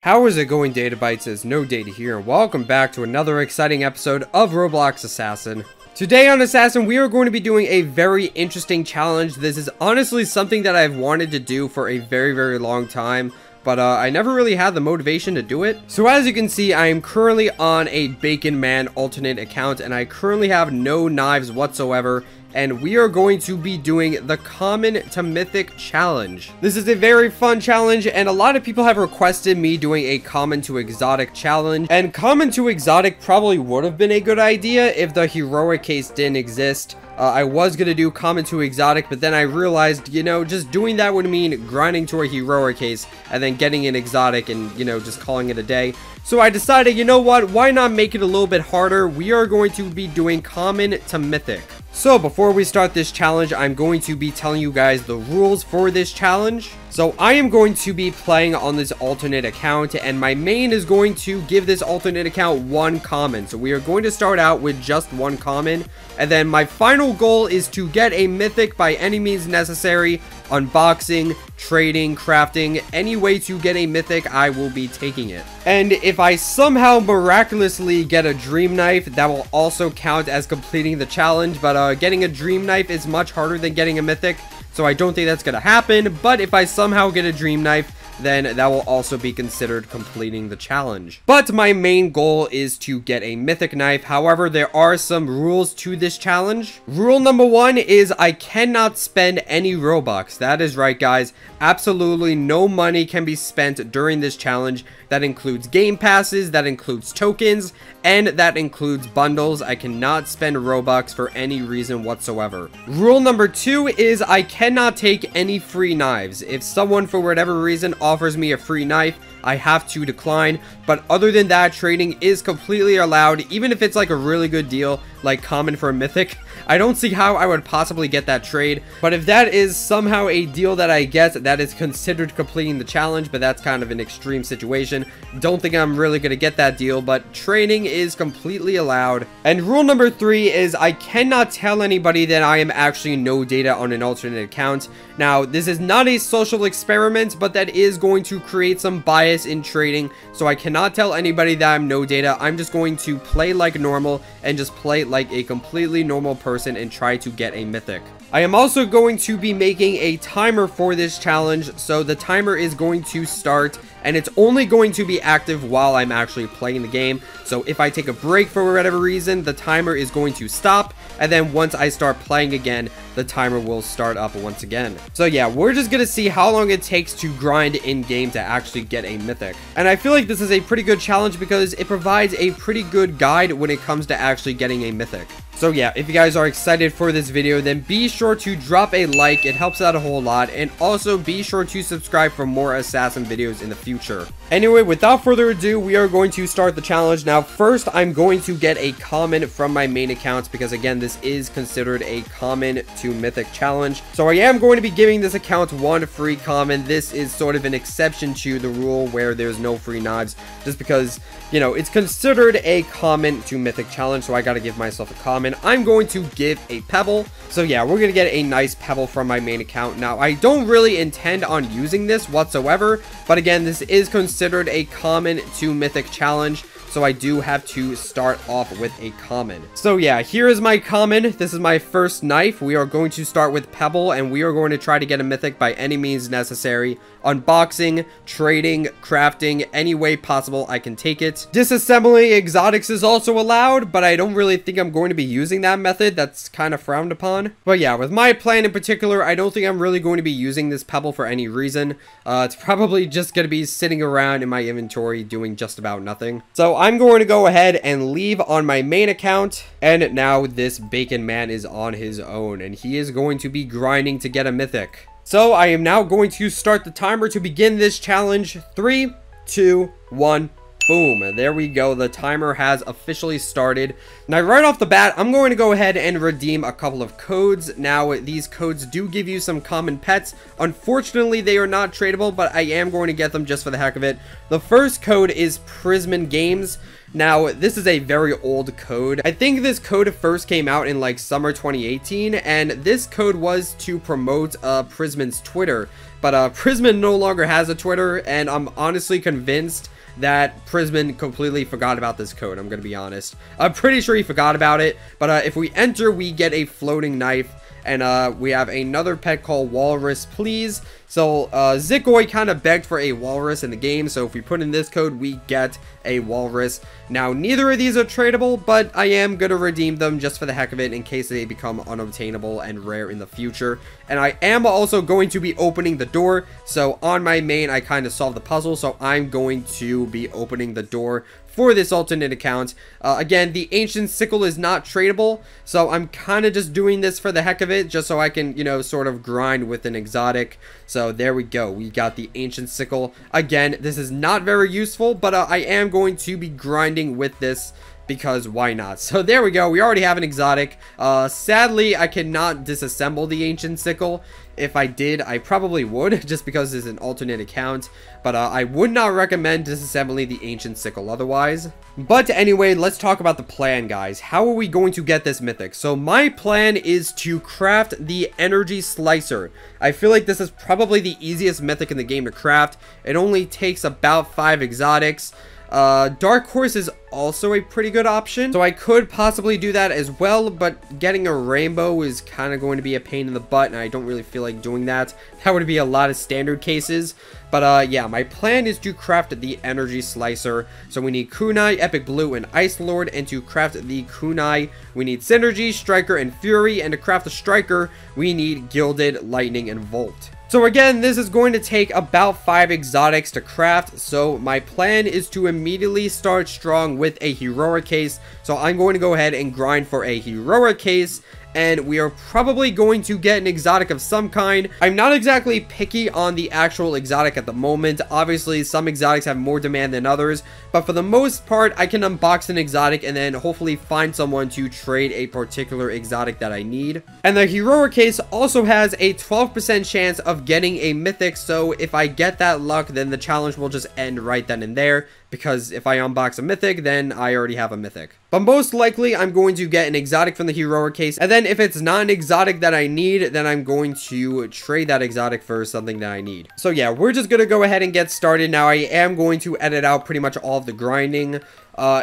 How is it going, Data Bytes? Says no data here, and welcome back to another exciting episode of Roblox Assassin. Today on Assassin, we are going to be doing a very interesting challenge. This is honestly something that I've wanted to do for a very long time, but I never really had the motivation to do it. So as you can see, I am currently on a Bacon Man alternate account, and I currently have no knives whatsoever. And we are going to be doing the common to mythic challenge. This is a very fun challenge, and a lot of people have requested me doing a common to exotic challenge. And common to exotic probably would have been a good idea if the heroic case didn't exist. I was going to do common to exotic, but then I realized, you know, just doing that would mean grinding to a heroic case and then getting an exotic and, you know, just calling it a day. So I decided, you know what, why not make it a little bit harder? We are going to be doing common to mythic. So before we start this challenge, I'm going to be telling you guys the rules for this challenge. So I am going to be playing on this alternate account, and my main is going to give this alternate account one common. So we are going to start out with just one common, and then my final goal is to get a mythic by any means necessary. Unboxing, trading, crafting, any way to get a mythic, I will be taking it. And if I somehow miraculously get a dream knife, that will also count as completing the challenge. But getting a dream knife is much harder than getting a mythic, so I don't think that's gonna happen. But if I somehow get a dream knife, then that will also be considered completing the challenge. But my main goal is to get a mythic knife. However, there are some rules to this challenge. Rule number one is I cannot spend any Robux. That is right, guys. Absolutely no money can be spent during this challenge. That includes game passes, that includes tokens, and that includes bundles. I cannot spend Robux for any reason whatsoever. Rule number two is I cannot take any free knives. If someone, for whatever reason, offers me a free knife, I have to decline. But other than that, trading is completely allowed, even if it's like a really good deal, like common for a mythic. I don't see how I would possibly get that trade, but if that is somehow a deal that I get, that is considered completing the challenge, but that's kind of an extreme situation. Don't think I'm really going to get that deal, but trading is completely allowed. And rule number three is I cannot tell anybody that I am actually no data on an alternate account. Now, this is not a social experiment, but that is going to create some bias in trading, so I cannot tell anybody that I'm no data. I'm just going to play like normal and just play like a completely normal person and try to get a mythic. I am also going to be making a timer for this challenge, so the timer is going to start and it's only going to be active while I'm actually playing the game. So if I take a break for whatever reason, the timer is going to stop, and then once I start playing again, the timer will start up once again. So yeah, we're just gonna see how long it takes to grind in game to actually get a mythic. And I feel like this is a pretty good challenge because it provides a pretty good guide when it comes to actually getting a mythic. So yeah, if you guys are excited for this video, then be sure to drop a like. It helps out a whole lot. And also be sure to subscribe for more assassin videos in the future. Anyway, without further ado, we are going to start the challenge. Now, first, I'm going to get a common from my main accounts because, again, this is considered a common to mythic challenge. So I am going to be giving this account one free common. This is sort of an exception to the rule where there's no free knives, just because, you know, it's considered a common to mythic challenge, so I gotta give myself a common. I'm going to give a pebble. So yeah, we're gonna get a nice pebble from my main account. Now, I don't really intend on using this whatsoever, but again, this is considered a common to mythic challenge, so I do have to start off with a common. So yeah, here is my common. This is my first knife. We are going to start with pebble, and we are going to try to get a mythic by any means necessary. Unboxing, trading, crafting, any way possible I can take it. Disassembly exotics is also allowed, but I don't really think I'm going to be using that method. That's kind of frowned upon. But yeah, with my plan in particular, I don't think I'm really going to be using this pebble for any reason. It's probably just going to be sitting around in my inventory doing just about nothing. So I'm going to go ahead and leave on my main account, and now this Bacon Man is on his own, and he is going to be grinding to get a mythic. So I am now going to start the timer to begin this challenge. 3, 2, 1. Boom, there we go. The timer has officially started. Now, right off the bat, I'm going to go ahead and redeem a couple of codes. Now, these codes do give you some common pets. Unfortunately, they are not tradable, but I am going to get them just for the heck of it. The first code is Prisman Games. Now, this is a very old code. I think this code first came out in like summer 2018, and this code was to promote Prisman's Twitter. But Prisman no longer has a Twitter, and I'm honestly convinced that Prisman completely forgot about this code, I'm gonna be honest. I'm pretty sure he forgot about it, but if we enter, we get a floating knife. And we have another pet called Walrus, please. So Zikoi kind of begged for a walrus in the game. So if we put in this code, we get a walrus. Now, neither of these are tradable, but I am going to redeem them just for the heck of it in case they become unobtainable and rare in the future. And I am also going to be opening the door. So on my main, I kind of solved the puzzle. So I'm going to be opening the door for this alternate account. Again, the ancient sickle is not tradable, so I'm kind of just doing this for the heck of it, just so I can, you know, sort of grind with an exotic. So there we go, we got the ancient sickle. Again, this is not very useful, but I am going to be grinding with this because why not? So there we go, we already have an exotic. Sadly, I cannot disassemble the ancient sickle. If I did, I probably would, just because it's an alternate account. But I would not recommend disassembling the ancient sickle otherwise. But anyway, let's talk about the plan, guys. How are we going to get this mythic? So my plan is to craft the energy slicer. I feel like this is probably the easiest mythic in the game to craft. It only takes about 5 exotics. Dark Horse is also a pretty good option, so I could possibly do that as well, but getting a rainbow is kind of going to be a pain in the butt, and I don't really feel like doing that. That would be a lot of standard cases, but yeah, my plan is to craft the energy slicer. So we need Kunai, Epic Blue, and Ice Lord, and to craft the Kunai, we need Synergy, Striker, and Fury, and to craft the Striker, we need Gilded, Lightning, and Volt. So again, this is going to take about 5 exotics to craft, so my plan is to immediately start strong with a heroic case. So I'm going to go ahead and grind for a heroic case, and we are probably going to get an exotic of some kind. I'm not exactly picky on the actual exotic at the moment. Obviously, some exotics have more demand than others, but for the most part, I can unbox an exotic and then hopefully find someone to trade a particular exotic that I need. And the heroic case also has a 12% chance of getting a mythic, so if I get that luck, then the challenge will just end right then and there, because if I unbox a mythic, then I already have a mythic. But most likely, I'm going to get an exotic from the heroic case, and then if it's not an exotic that I need, then I'm going to trade that exotic for something that I need. So yeah, we're just gonna go ahead and get started. Now, I am going to edit out pretty much all of the grinding.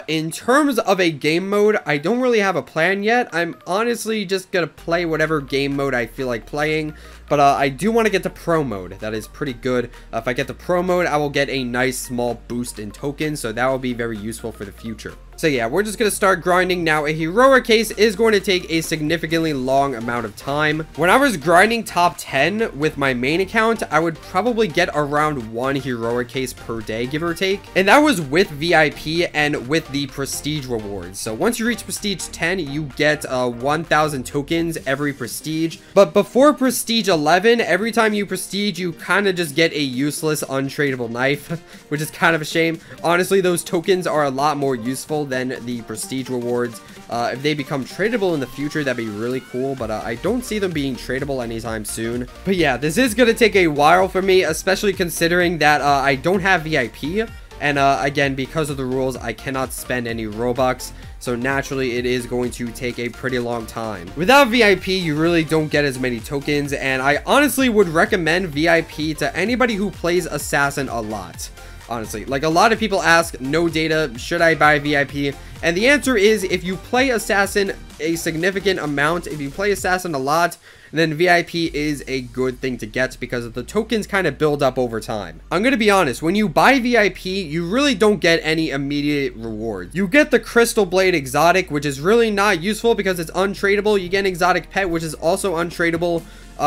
In terms of a game mode, I don't really have a plan yet. I'm honestly just gonna play whatever game mode I feel like playing, but I do want to get to pro mode. That is pretty good. If I get to pro mode, I will get a nice small boost in tokens, so that will be very useful for the future. So yeah, we're just going to start grinding. Now, a heroic case is going to take a significantly long amount of time. When I was grinding top 10 with my main account, I would probably get around 1 heroic case per day, give or take. And that was with VIP and with the prestige rewards. So once you reach prestige 10, you get 1,000 tokens every prestige. But before prestige 11, every time you prestige, you kind of just get a useless untradeable knife, which is kind of a shame. Honestly, those tokens are a lot more useful than the prestige rewards. If they become tradable in the future, that'd be really cool, but I don't see them being tradable anytime soon. But yeah, this is gonna take a while for me, especially considering that I don't have VIP, and again, because of the rules, I cannot spend any Robux, so naturally it is going to take a pretty long time. Without VIP, you really don't get as many tokens, and I honestly would recommend VIP to anybody who plays Assassin a lot. Honestly, like, a lot of people ask, no data, should I buy VIP? And the answer is, if you play Assassin a significant amount, if you play Assassin a lot, then VIP is a good thing to get because the tokens kind of build up over time. I'm gonna be honest, when you buy VIP, you really don't get any immediate rewards. You get the Crystal Blade exotic, which is really not useful because it's untradeable. You get an exotic pet, which is also untradeable.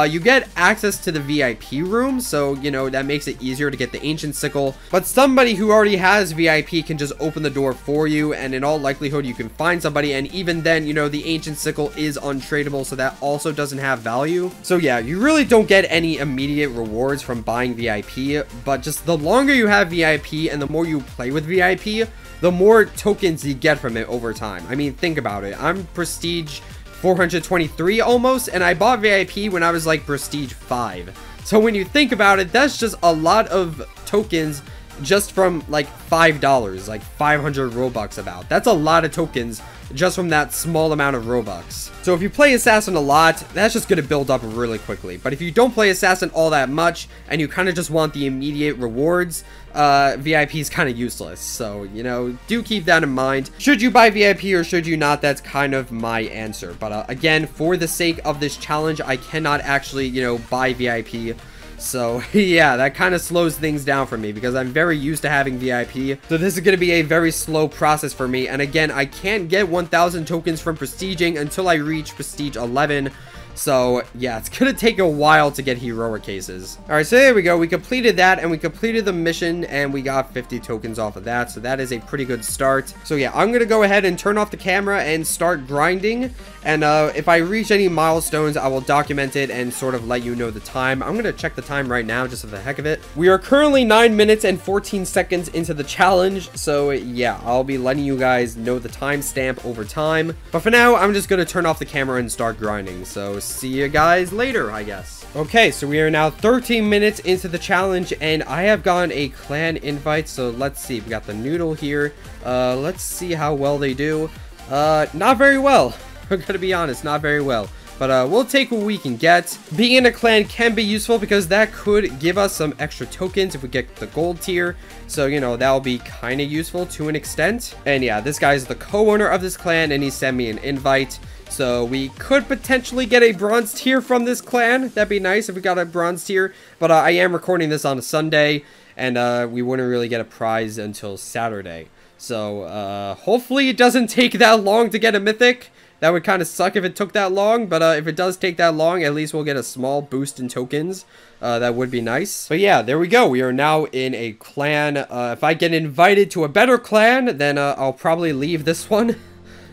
You get access to the VIP room, so, you know, that makes it easier to get the Ancient Sickle. But somebody who already has VIP can just open the door for you, and in all likelihood, you can find somebody, and even then, you know, the Ancient Sickle is untradeable, so that also doesn't have value. So yeah, you really don't get any immediate rewards from buying VIP, but just the longer you have VIP and the more you play with VIP, the more tokens you get from it over time. I mean, think about it. I'm Prestige 423 almost, and I bought VIP when I was like Prestige 5. So when you think about it, that's just a lot of tokens just from like $5, like 500 Robux about. That's a lot of tokens just from that small amount of Robux. So if you play Assassin a lot, that's just going to build up really quickly. But if you don't play Assassin all that much and you kind of just want the immediate rewards, VIP is kind of useless. So, you know, do keep that in mind. Should you buy VIP or should you not? That's kind of my answer. But again, for the sake of this challenge, I cannot actually, you know, buy VIP. So, yeah, that kind of slows things down for me because I'm very used to having VIP. So this is going to be a very slow process for me. And again, I can't get 1,000 tokens from prestiging until I reach prestige 11. So, yeah, it's going to take a while to get heroic cases. All right, so there we go. We completed that, and we completed the mission, and we got 50 tokens off of that. So that is a pretty good start. So, yeah, I'm going to go ahead and turn off the camera and start grinding. And if I reach any milestones, I will document it and sort of let you know the time. I'm going to check the time right now, just for the heck of it. We are currently 9 minutes and 14 seconds into the challenge. So, yeah, I'll be letting you guys know the timestamp over time. But for now, I'm just going to turn off the camera and start grinding. So, see you guys later, I guess. Okay, so we are now 13 minutes into the challenge, and I have gotten a clan invite. So, let's see. We got the noodle here. Let's see how well they do. Not very well. I'm gonna be honest, not very well. But we'll take what we can get. Being in a clan can be useful because that could give us some extra tokens if we get the gold tier. So, you know, that'll be kind of useful to an extent. And yeah, this guy's the co-owner of this clan, and he sent me an invite. So we could potentially get a bronze tier from this clan. That'd be nice if we got a bronze tier. But I am recording this on a Sunday, and we wouldn't really get a prize until Saturday. So hopefully it doesn't take that long to get a mythic. That would kind of suck if it took that long, but if it does take that long, at least we'll get a small boost in tokens. That would be nice. But yeah, there we go. We are now in a clan. If I get invited to a better clan, then I'll probably leave this one.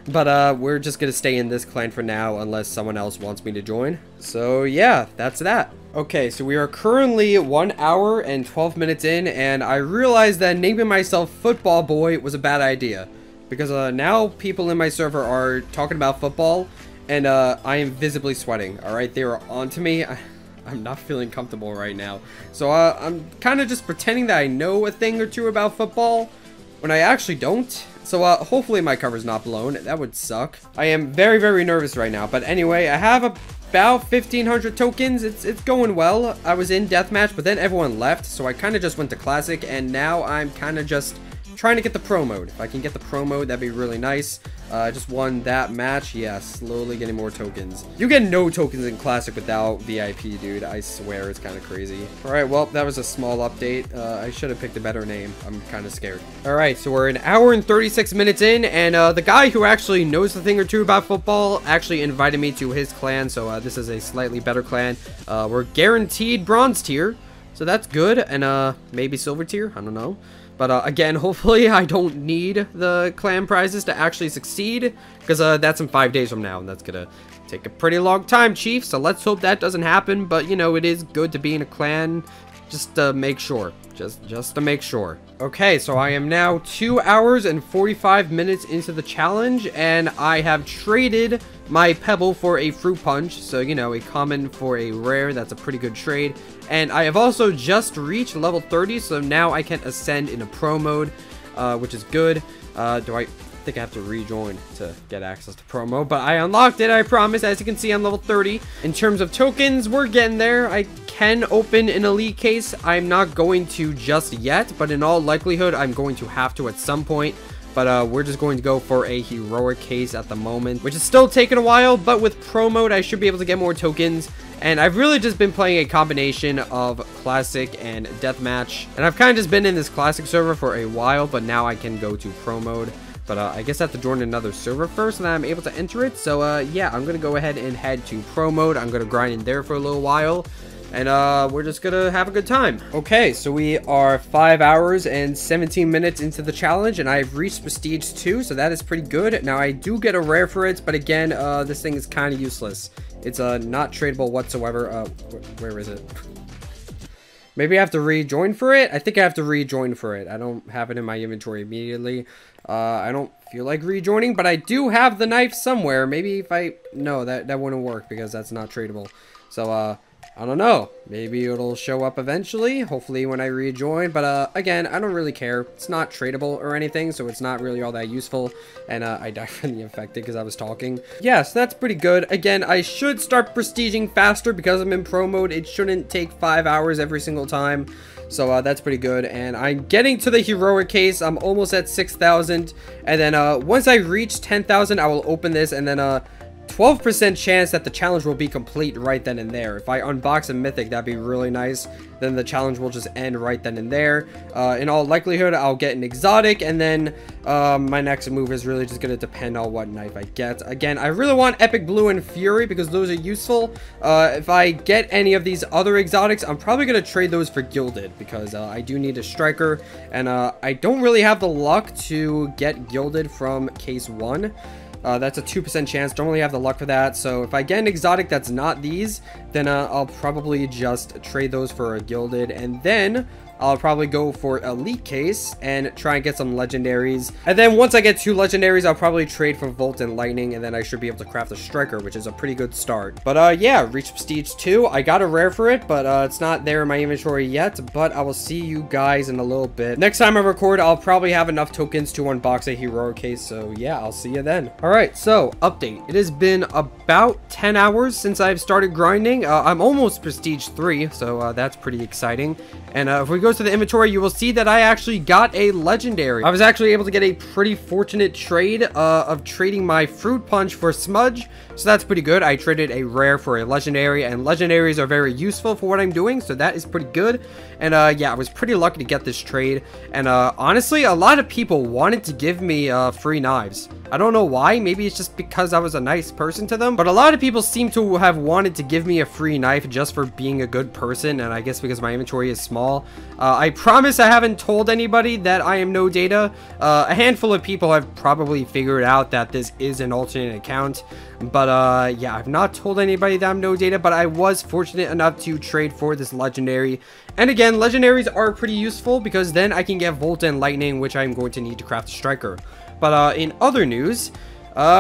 But we're just going to stay in this clan for now unless someone else wants me to join. So yeah, that's that. Okay, so we are currently 1 hour and 12 minutes in, and I realized that naming myself Football Boy was a bad idea. Because now people in my server are talking about football, and I am visibly sweating. Alright, they are onto me. I'm not feeling comfortable right now. So I'm kind of just pretending that I know a thing or two about football when I actually don't. So hopefully my cover's not blown. That would suck. I am very, very nervous right now. But anyway, I have about 1,500 tokens. It's going well. I was in deathmatch, but then everyone left. So I kind of just went to classic, and now I'm kind of just trying to get the pro mode. If I can get the pro mode, that'd be really nice. I just won that match. Yeah, slowly getting more tokens. You get no tokens in classic without VIP, dude. I swear, it's kind of crazy. All right, well, that was a small update. I should have picked a better name. I'm kind of scared. All right, so we're an hour and 36 minutes in, and the guy who actually knows a thing or two about football actually invited me to his clan. So this is a slightly better clan. We're guaranteed bronze tier, so that's good, and maybe silver tier. I don't know. But again, hopefully I don't need the clan prizes to actually succeed, because that's in 5 days from now, and that's gonna take a pretty long time, Chief. So let's hope that doesn't happen. But you know, it is good to be in a clan, just to make sure. Just to make sure. Okay, so I am now 2 hours and 45 minutes into the challenge, and I have traded my pebble for a fruit punch. So, you know, a common for a rare. That's a pretty good trade. And I have also just reached level 30, so now I can ascend into pro mode, which is good. I think I have to rejoin to get access to pro mode, but I unlocked it, I promise. As you can see, I'm level 30. In terms of tokens, we're getting there. I can open an elite case. I'm not going to just yet, but in all likelihood, I'm going to have to at some point. But we're just going to go for a heroic case at the moment, which is still taking a while, but with pro mode, I should be able to get more tokens. And I've really just been playing a combination of classic and deathmatch. And I've kind of just been in this classic server for a while, but now I can go to pro mode. But I guess I have to join another server first, and I'm able to enter it. So yeah, I'm going to go ahead and head to pro mode. I'm going to grind in there for a little while. And we're just gonna have a good time. Okay, so we are 5 hours and 17 minutes into the challenge, and I've reached prestige 2, so that is pretty good. Now I do get a rare for it, but again, this thing is kind of useless. It's not tradable whatsoever. Where is it? Maybe I have to rejoin for it. I think I have to rejoin for it. I don't have it in my inventory immediately. I don't feel like rejoining, but I do have the knife somewhere. Maybe if I... No, that wouldn't work because that's not tradable. So, I don't know. Maybe it'll show up eventually, hopefully when I rejoin. But again, I don't really care. It's not tradable or anything, so it's not really all that useful. And I died from the infected because I was talking. Yeah, so that's pretty good. Again, I should start prestiging faster because I'm in pro mode. It shouldn't take 5 hours every single time. So that's pretty good. And I'm getting to the heroic case. I'm almost at 6,000. And then once I reach 10,000, I will open this, and then 12% chance that the challenge will be complete right then and there. If I unbox a mythic, that'd be really nice. Then the challenge will just end right then and there. In all likelihood, I'll get an exotic, and then my next move is really just going to depend on what knife I get. Again, I really want Epic Blue and Fury because those are useful. If I get any of these other exotics, I'm probably going to trade those for Gilded because I do need a striker, and I don't really have the luck to get Gilded from case 1. That's a 2% chance. Don't really have the luck for that. So if I get an exotic that's not these, then I'll probably just trade those for a gilded, and then I'll probably go for elite case and try and get some legendaries. And then once I get 2 legendaries, I'll probably trade for Volt and Lightning, and then I should be able to craft a striker, which is a pretty good start. But yeah, reach prestige 2. I got a rare for it, but it's not there in my inventory yet. But I will see you guys in a little bit. Next time I record, I'll probably have enough tokens to unbox a heroic case. So yeah, I'll see you then. All right, so update. It has been about 10 hours since I've started grinding. I'm almost prestige 3, so that's pretty exciting. And if we go to the inventory, you will see that I actually got a legendary. I was actually able to get a pretty fortunate trade of trading my fruit punch for smudge, so that's pretty good. I traded a rare for a legendary, and legendaries are very useful for what I'm doing, so that is pretty good. And yeah, I was pretty lucky to get this trade. And honestly, a lot of people wanted to give me free knives. I don't know why. Maybe it's just because I was a nice person to them, but a lot of people seem to have wanted to give me a free knife just for being a good person, and I guess because my inventory is small. I promise I haven't told anybody that I am no data. A handful of people have probably figured out that this is an alternate account, but yeah, I've not told anybody that I'm no data, but I was fortunate enough to trade for this legendary. And again, legendaries are pretty useful because then I can get Volt and Lightning, which I'm going to need to craft a striker. But in other news,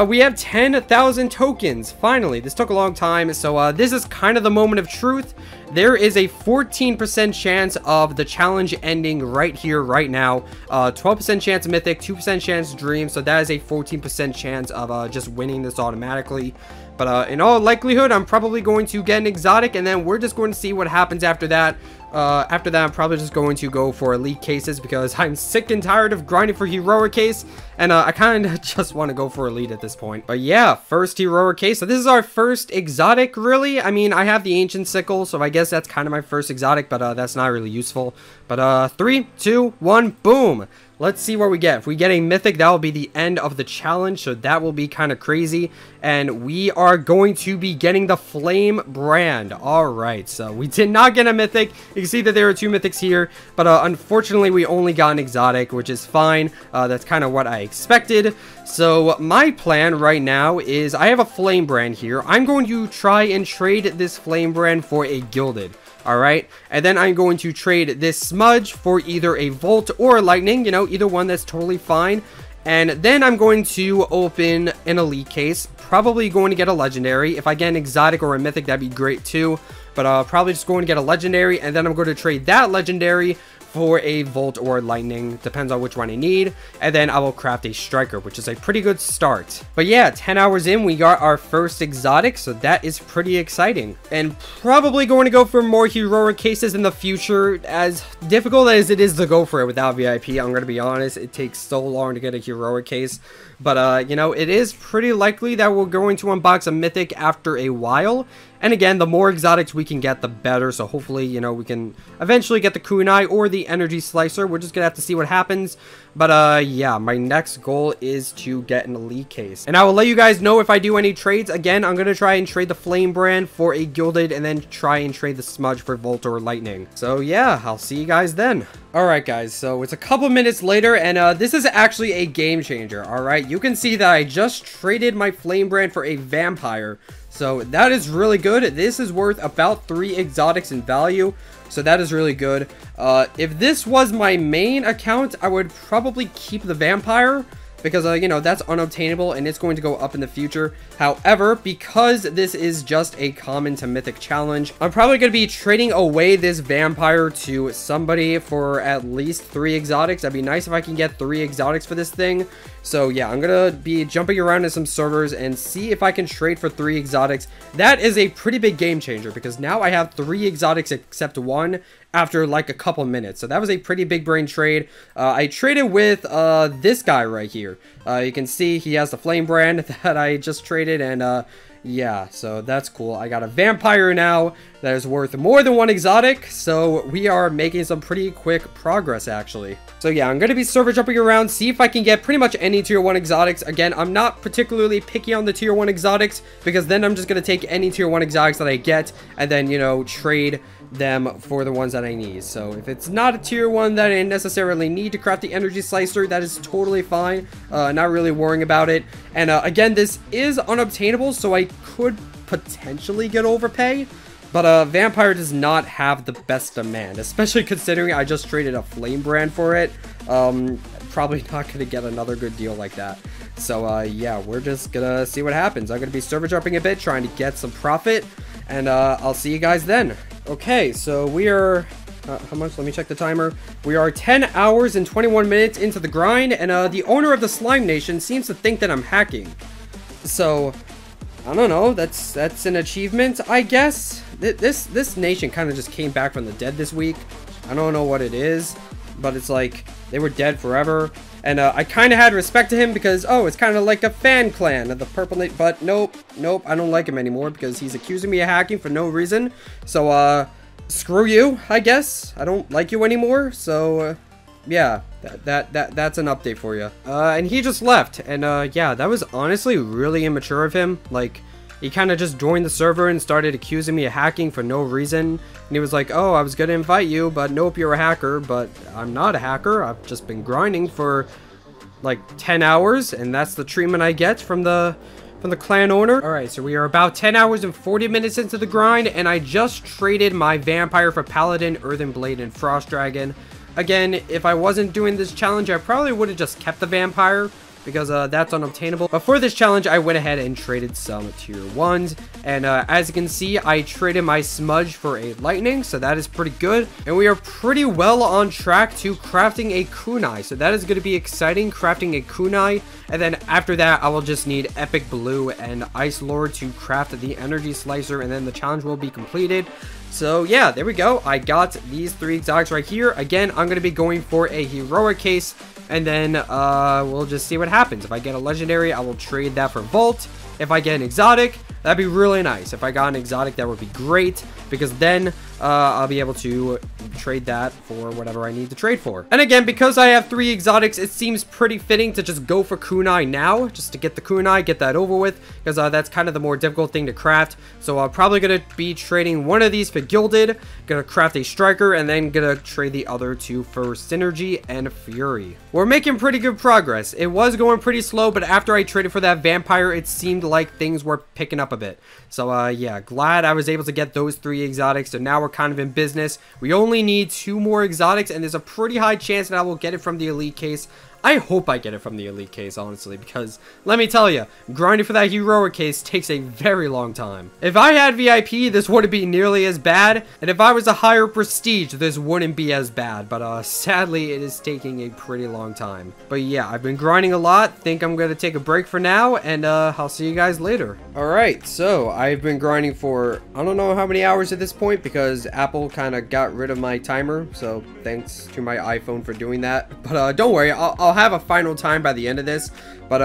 we have 10,000 tokens. Finally, this took a long time. So this is kind of the moment of truth. There is a 14% chance of the challenge ending right here, right now. 12% chance Mythic, 2% chance Dream. So that is a 14% chance of just winning this automatically. But in all likelihood, I'm probably going to get an exotic, and then we're just going to see what happens after that. After that, I'm probably just going to go for elite cases because I'm sick and tired of grinding for heroic case, and I kind of just want to go for elite at this point. But yeah, first heroic case. So this is our first exotic, really. I mean, I have the ancient sickle, so I guess that's kind of my first exotic, but that's not really useful. But 3, 2, 1, boom. Let's see what we get. If we get a mythic, that will be the end of the challenge, so that will be kind of crazy. And we are going to be getting the flame brand. All right, so we did not get a mythic. You can see that there are 2 mythics here, but unfortunately we only got an exotic, which is fine. That's kind of what I expected. So my plan right now is I have a flame brand here. I'm going to try and trade this flame brand for a gilded. Alright, and then I'm going to trade this smudge for either a Volt or a Lightning, you know, either one, that's totally fine. And then I'm going to open an elite case, probably going to get a legendary. If I get an exotic or a mythic, that'd be great too, but probably just going to get a legendary, and then I'm going to trade that legendary for a Volt or Lightning, depends on which one I need, and then I will craft a striker, which is a pretty good start. But yeah, 10 hours in, we got our first exotic, so that is pretty exciting. And probably going to go for more heroic cases in the future. As difficult as it is to go for it without VIP, I'm going to be honest, it takes so long to get a heroic case. But, you know, it is pretty likely that we're going to unbox a mythic after a while. And again, the more exotics we can get, the better. So hopefully, you know, we can eventually get the kunai or the energy slicer. We're just going to have to see what happens. But, yeah, my next goal is to get an elite case. And I will let you guys know if I do any trades. Again, I'm going to try and trade the flame brand for a gilded, and then try and trade the smudge for Volt or Lightning. So, yeah, I'll see you guys then. Alright guys, so it's a couple minutes later, and this is actually a game changer, alright? You can see that I just traded my flame brand for a vampire, so that is really good. This is worth about 3 exotics in value, so that is really good. If this was my main account, I would probably keep the vampire, because, you know, that's unobtainable and it's going to go up in the future. However, because this is just a common to mythic challenge, I'm probably going to be trading away this vampire to somebody for at least 3 exotics. That'd be nice if I can get 3 exotics for this thing. So yeah, I'm gonna be jumping around in some servers and see if I can trade for 3 exotics. That is a pretty big game changer, because now I have 3 exotics except 1 after like a couple minutes. So that was a pretty big brain trade. I traded with this guy right here. You can see he has the flame brand that I just traded, and yeah, so that's cool. I got a vampire now that is worth more than 1 exotic, so we are making some pretty quick progress, actually. So yeah, I'm going to be server jumping around, see if I can get pretty much any tier 1 exotics. Again, I'm not particularly picky on the tier 1 exotics, because then I'm just going to take any tier 1 exotics that I get, and then, you know, trade them for the ones that I need. So if it's not a tier 1 that I necessarily need to craft the energy slicer, that is totally fine. Not really worrying about it. And again, this is unobtainable, so I could potentially get overpay, but vampire does not have the best demand, especially considering I just traded a flame brand for it. Probably not gonna get another good deal like that. So yeah, we're just gonna see what happens. I'm gonna be server jumping a bit, trying to get some profit, and I'll see you guys then. Okay, so we are how much? Let me check the timer. We are 10 hours and 21 minutes into the grind, and the owner of the Slime Nation seems to think that I'm hacking. So I don't know, that's an achievement, I guess. This nation kind of just came back from the dead this week. I don't know what it is, but it's like they were dead forever. And I kind of had respect to him because, oh, it's kind of like a fan clan of the purple, but nope, I don't like him anymore because he's accusing me of hacking for no reason. So screw you, I guess. I don't like you anymore. So yeah, that's an update for you. And he just left, and yeah, that was honestly really immature of him. Like, he kind of just joined the server and started accusing me of hacking for no reason. And he was like, oh, I was gonna invite you, but nope, you're a hacker. But I'm not a hacker. I've just been grinding for like 10 hours, and that's the treatment I get from the clan owner. All right, so we are about 10 hours and 40 minutes into the grind, and I just traded my vampire for paladin, earthen blade, and frost dragon. Again, if I wasn't doing this challenge, I probably would have just kept the vampire, because that's unobtainable. But for this challenge, I went ahead and traded some tier 1s. And as you can see, I traded my smudge for a lightning, so that is pretty good. And we are pretty well on track to crafting a kunai. So that is going to be exciting, crafting a kunai. And then after that, I will just need epic blue and ice lord to craft the energy slicer, and then the challenge will be completed. So yeah, there we go. I got these 3 exotics right here. Again, I'm going to be going for a heroic case, and then we'll just see what happens. If I get a legendary, I will trade that for Vault. If I get an exotic, that'd be really nice. If I got an exotic, that would be great, because then I'll be able to trade that for whatever I need to trade for. And again, because I have 3 exotics, it seems pretty fitting to just go for kunai now, just to get the kunai, get that over with, because that's kind of the more difficult thing to craft. So I'm probably going to be trading one of these for gilded, going to craft a striker, and then going to trade the other 2 for synergy and fury. We're making pretty good progress. It was going pretty slow, but after I traded for that vampire, it seemed like things were picking up a bit. So yeah, glad I was able to get those 3 exotics. So now we're kind of in business. We only need 2 more exotics, and there's a pretty high chance that I will get it from the elite case. I hope I get it from the elite case, honestly, because let me tell you, grinding for that heroic case takes a very long time. If I had VIP, this wouldn't be nearly as bad, and if I was a higher prestige, this wouldn't be as bad, but sadly, it is taking a pretty long time. But yeah, I've been grinding a lot. Think I'm gonna take a break for now, and I'll see you guys later. Alright, so I've been grinding for I don't know how many hours at this point, because Apple kind of got rid of my timer, so thanks to my iPhone for doing that. But don't worry, I'll have a final time by the end of this, but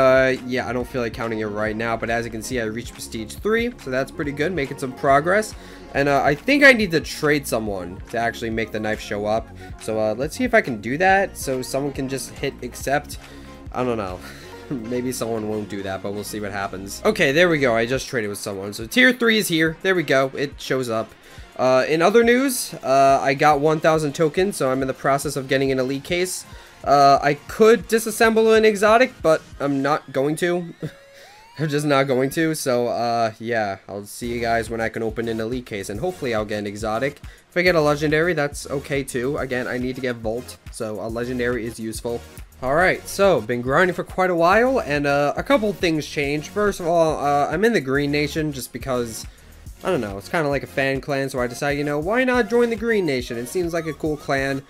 yeah, I don't feel like counting it right now. But as you can see, I reached prestige 3, so that's pretty good, making some progress. And I think I need to trade someone to actually make the knife show up. So let's see if I can do that, so someone can just hit accept. I don't know. Maybe someone won't do that, but we'll see what happens. Okay, there we go. I just traded with someone. So tier 3 is here. There we go. It shows up. In other news, I got 1,000 tokens, so I'm in the process of getting an elite case. I could disassemble an exotic, but I'm not going to. I'm just not going to. So, yeah, I'll see you guys when I can open an elite case, and hopefully I'll get an exotic. If I get a legendary, that's okay too. Again, I need to get Volt, so a legendary is useful. Alright, so, been grinding for quite a while, and a couple things changed. First of all, I'm in the Green Nation just because, I don't know, it's kind of like a fan clan, so I decided, you know, why not join the Green Nation? It seems like a cool clan,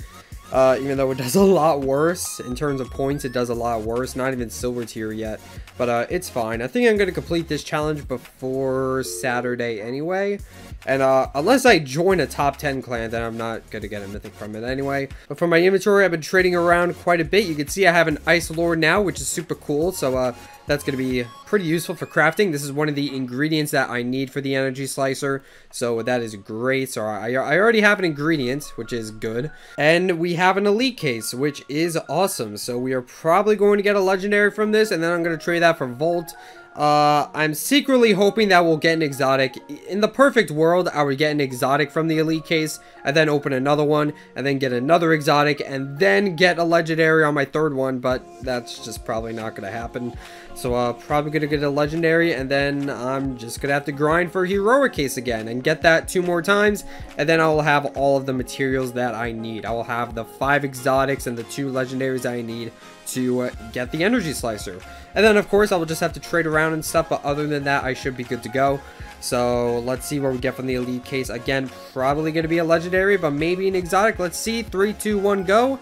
even though it does a lot worse. In terms of points, it does a lot worse. Not even silver tier yet, but it's fine. I think I'm going to complete this challenge before Saturday anyway. And unless I join a top 10 clan, then I'm not going to get a mythic from it anyway. But for my inventory, I've been trading around quite a bit. You can see I have an Ice Lord now, which is super cool. So that's going to be pretty useful for crafting. This is one of the ingredients that I need for the energy slicer. So that is great. So I already have an ingredient, which is good. And we have an elite case, which is awesome. So we are probably going to get a legendary from this. And then I'm going to trade that for Volt. I'm secretly hoping that we'll get an exotic. In the perfect world, I would get an exotic from the elite case, and then open another one, and then get another exotic, and then get a legendary on my third one, but that's just probably not going to happen. So, probably going to get a legendary, and then I'm just going to have to grind for a heroic case again, and get that 2 more times, and then I will have all of the materials that I need. I will have the 5 exotics and the 2 legendaries I need to get the energy slicer. And then, of course, I will just have to trade around and stuff, but other than that, I should be good to go. So, let's see what we get from the elite case. Again, probably going to be a legendary, but maybe an exotic. Let's see. 3, 2, 1, go.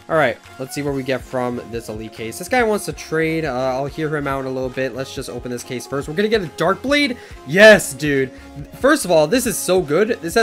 Alright, let's see what we get from this elite case. This guy wants to trade. I'll hear him out in a little bit. Let's just open this case first. We're going to get a Dark Blade. Yes, dude. First of all, this is so good. This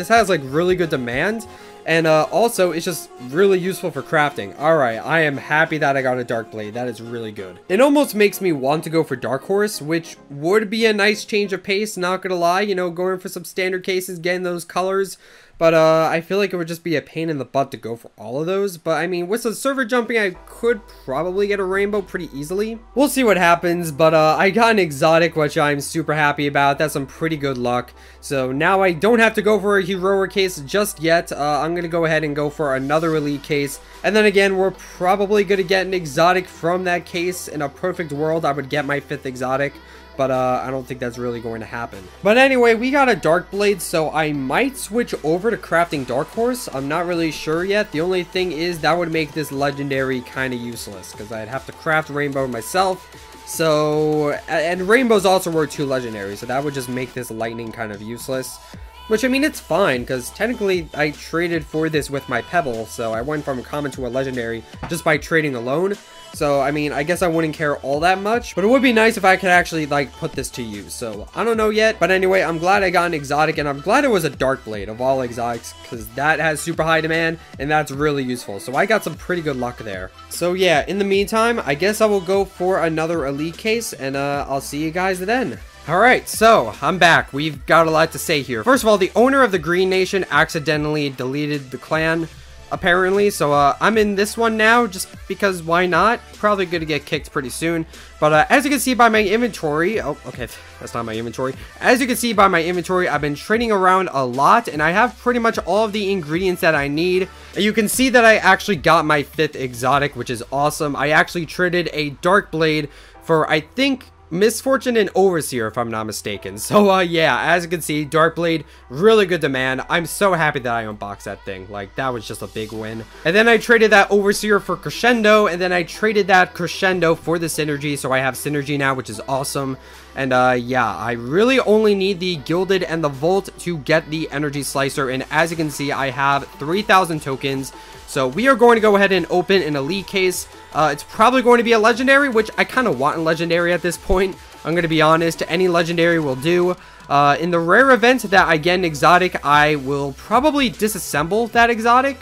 has like really good demand. And also, it's just really useful for crafting. Alright, I am happy that I got a Dark Blade. That is really good. It almost makes me want to go for Dark Horse, which would be a nice change of pace, not gonna lie. You know, going for some standard cases, getting those colors. But I feel like it would just be a pain in the butt to go for all of those. But I mean, with some server jumping, I could probably get a rainbow pretty easily. We'll see what happens. But I got an exotic, which I'm super happy about. That's some pretty good luck. So now I don't have to go for a heroic case just yet. I'm going to go ahead and go for another elite case. And then again, we're probably going to get an exotic from that case. In a perfect world, I would get my 5th exotic. But I don't think that's really going to happen. But anyway, we got a Dark Blade, so I might switch over to crafting Dark Horse. I'm not really sure yet. The only thing is that would make this legendary kind of useless, because I'd have to craft Rainbow myself. So, and Rainbow's also worth 2 legendaries, so that would just make this Lightning kind of useless. Which, I mean, it's fine, because technically I traded for this with my Pebble, so I went from a common to a legendary just by trading alone. So, I mean, I guess I wouldn't care all that much, but it would be nice if I could actually, like, put this to use. So, I don't know yet, but anyway, I'm glad I got an exotic, and I'm glad it was a Dark Blade of all exotics, because that has super high demand, and that's really useful. So, I got some pretty good luck there. So, yeah, in the meantime, I guess I will go for another elite case, and I'll see you guys then. Alright, so, I'm back. We've got a lot to say here. First of all, the owner of the Green Nation accidentally deleted the clan, apparently, so I'm in this one now, just because why not? Probably gonna get kicked pretty soon. But as you can see by my inventory, oh, okay, that's not my inventory. As you can see by my inventory, I've been trading around a lot, and I have pretty much all of the ingredients that I need. And you can see that I actually got my 5th exotic, which is awesome. I actually traded a Dark Blade for, I think, Misfortune and Overseer, if I'm not mistaken. So, yeah, as you can see, Dark Blade, really good demand. I'm so happy that I unboxed that thing. Like, that was just a big win. And then I traded that Overseer for Crescendo, and then I traded that Crescendo for the Synergy, so I have Synergy now, which is awesome. And, yeah, I really only need the Gilded and the Volt to get the Energy Slicer, and as you can see, I have 3,000 tokens. So we are going to go ahead and open an elite case. It's probably going to be a legendary, which I kind of want a legendary at this point. I'm going to be honest, any legendary will do. In the rare event that I get an exotic, I will probably disassemble that exotic.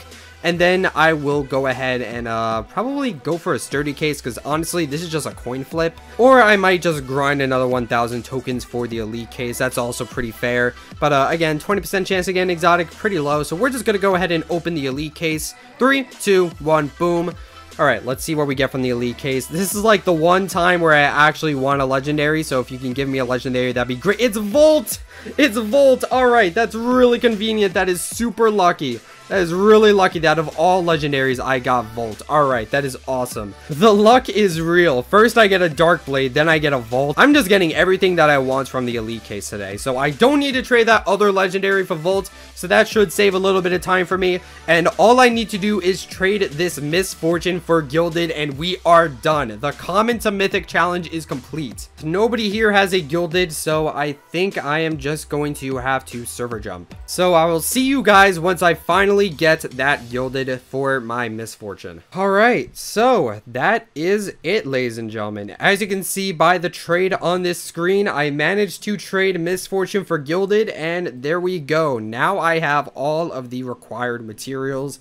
And then I will go ahead and probably go for a sturdy case, because honestly, this is just a coin flip. Or I might just grind another 1,000 tokens for the elite case. That's also pretty fair. But again, 20% chance to get an exotic, pretty low. So we're just going to go ahead and open the elite case. 3, 2, 1, boom. Alright, let's see what we get from the elite case. This is like the one time where I actually want a legendary, so if you can give me a legendary, that'd be great. It's Volt! It's Volt! Alright, that's really convenient. That is super lucky. That is really lucky that of all legendaries, I got Volt. Alright, that is awesome. The luck is real. First, I get a Dark Blade, then I get a Volt. I'm just getting everything that I want from the Elite case today. So I don't need to trade that other legendary for Volt. So that should save a little bit of time for me. And all I need to do is trade this Misfortune for Gilded, and we are done. The common to Mythic challenge is complete. Nobody here has a Gilded, so I think I am just going to have to server jump. So I will see you guys once I finally get that Gilded for my Misfortune. Alright, so that is it, ladies and gentlemen. As you can see by the trade on this screen, I managed to trade Misfortune for Gilded, and there we go. Now I have all of the required materials.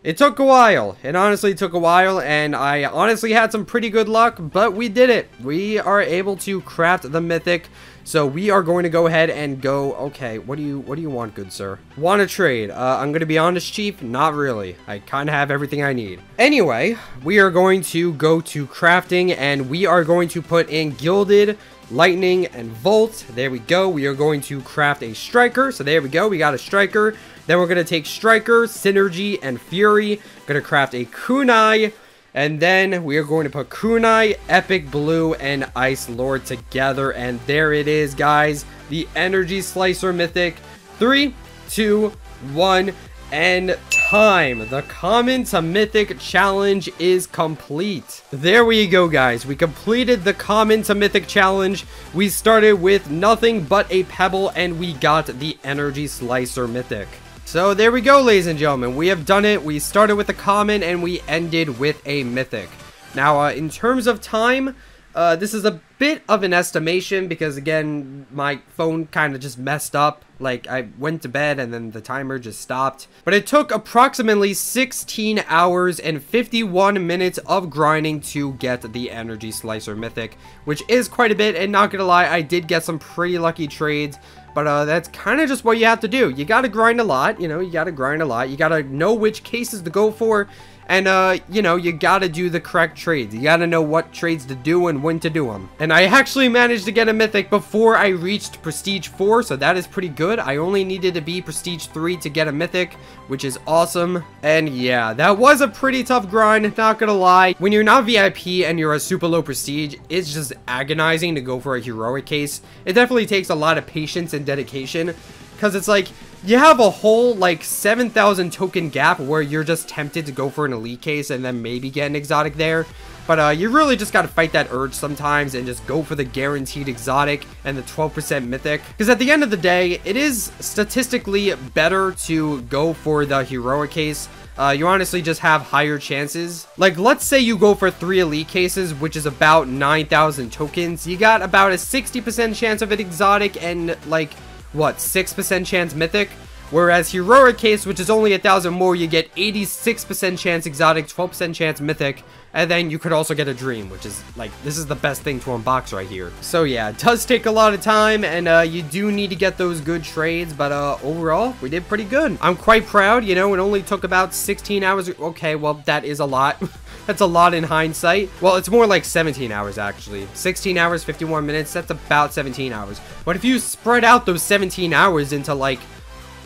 It took a while. It honestly took a while, and I honestly had some pretty good luck, but we did it. We are able to craft the Mythic. So we are going to go ahead and go. Okay, what do you want, good sir? Want to trade? I'm going to be honest, Chief, not really. I kind of have everything I need. Anyway, we are going to go to crafting, and we are going to put in Gilded, Lightning, and Volt. There we go. We are going to craft a Striker. So there we go. We got a Striker. Then we're going to take Striker, Synergy, and Fury. Going to craft a Kunai. And then we are going to put Kunai, Epic Blue, and Ice Lord together. And there it is, guys. The Energy Slicer Mythic. 3, 2, 1, and time. The common to Mythic challenge is complete. There we go, guys. We completed the common to Mythic challenge. We started with nothing but a pebble, and we got the Energy Slicer Mythic. So there we go, ladies and gentlemen. We have done it. We started with a common and we ended with a Mythic. Now, in terms of time, this is a bit of an estimation because, again, my phone kind of just messed up. Like, I went to bed and then the timer just stopped. But it took approximately 16 hours and 51 minutes of grinding to get the Energy Slicer Mythic, which is quite a bit. And not gonna lie, I did get some pretty lucky trades. But that's kind of just what you have to do. You got to grind a lot, you know, you got to grind a lot. You got to know which cases to go for. And, you know, you got to do the correct trades. You got to know what trades to do and when to do them. And I actually managed to get a Mythic before I reached Prestige 4. So that is pretty good. I only needed to be Prestige 3 to get a Mythic, which is awesome. And yeah, that was a pretty tough grind, not gonna lie. When you're not VIP and you're a super low Prestige, it's just agonizing to go for a heroic case. It definitely takes a lot of patience and dedication. Because it's like, you have a whole, like, 7,000 token gap where you're just tempted to go for an elite case and then maybe get an exotic there. But you really just got to fight that urge sometimes and just go for the guaranteed exotic and the 12% mythic. Because at the end of the day, it is statistically better to go for the heroic case. You honestly just have higher chances. Like, let's say you go for 3 elite cases, which is about 9,000 tokens. You got about a 60% chance of an exotic and, like, what, 6% chance mythic? Whereas heroic case, which is only 1,000 more, you get 86% chance exotic, 12% chance mythic, and then you could also get a dream, which is like, this is the best thing to unbox right here. So yeah, it does take a lot of time, and you do need to get those good trades, but overall, we did pretty good. I'm quite proud, you know, it only took about 16 hours. Okay, well, that is a lot. That's a lot in hindsight. Well, it's more like 17 hours, actually. 16 hours, 51 minutes, that's about 17 hours. But if you spread out those 17 hours into, like,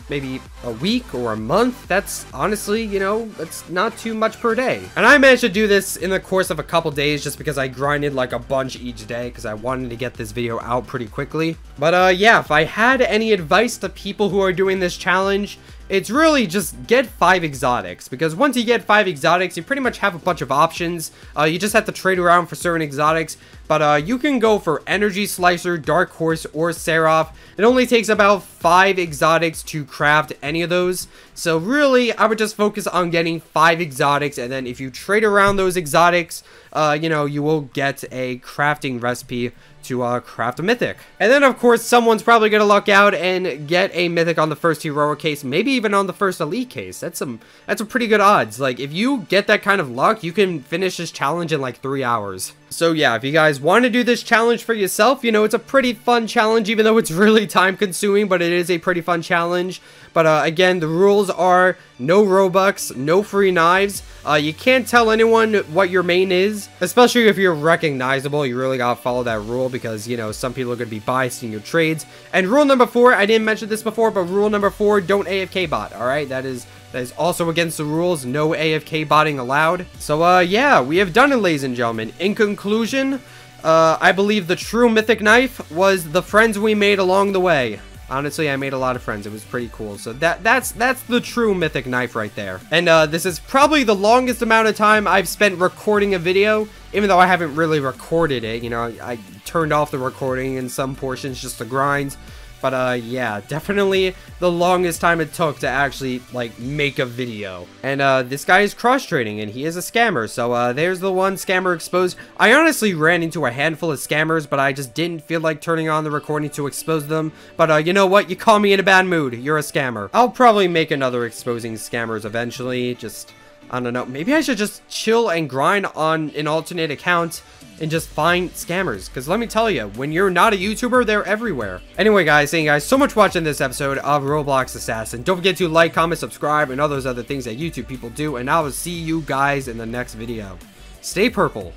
maybe a week or a month, that's honestly, you know, that's not too much per day. And I managed to do this in the course of a couple days just because I grinded like a bunch each day because I wanted to get this video out pretty quickly. But yeah, if I had any advice to people who are doing this challenge, it's really just get 5 exotics, because once you get 5 exotics, you pretty much have a bunch of options. You just have to trade around for certain exotics, but you can go for Energy Slicer, Dark Horse, or Seraph. It only takes about 5 exotics to craft any of those. So really, I would just focus on getting 5 exotics, and then if you trade around those exotics, you know, you will get a crafting recipe to craft a mythic. And then of course someone's probably gonna luck out and get a mythic on the first heroic case, maybe even on the first elite case. That's some pretty good odds. Like, if you get that kind of luck, you can finish this challenge in like 3 hours. So yeah, if you guys want to do this challenge for yourself, you know, it's a pretty fun challenge, even though it's really time consuming, but it is a pretty fun challenge. But again, the rules are no Robux, no free knives. You can't tell anyone what your main is, especially if you're recognizable. You really gotta follow that rule because, you know, some people are gonna be biased in your trades. And rule number 4, I didn't mention this before, but rule number 4, don't AFK bot, alright? That is That is also against the rules. No AFK botting allowed. So, yeah, we have done it, ladies and gentlemen. In conclusion, I believe the true mythic knife was the friends we made along the way. Honestly, I made a lot of friends. It was pretty cool. So that's the true mythic knife right there. And this is probably the longest amount of time I've spent recording a video, even though I haven't really recorded it. You know, I turned off the recording in some portions just to grind. But, yeah, definitely the longest time it took to actually, like, make a video. And, this guy is cross-trading, and he is a scammer. So, there's the one scammer exposed. I honestly ran into a handful of scammers, but I just didn't feel like turning on the recording to expose them. But, you know what? You call me in a bad mood. You're a scammer. I'll probably make another exposing scammers eventually. Just, I don't know. Maybe I should just chill and grind on an alternate account and just find scammers, because let me tell you, when you're not a YouTuber, they're everywhere. Anyway, guys, thank you guys so much for watching this episode of Roblox Assassin. Don't forget to like, comment, subscribe, and all those other things that YouTube people do, and I will see you guys in the next video. Stay purple.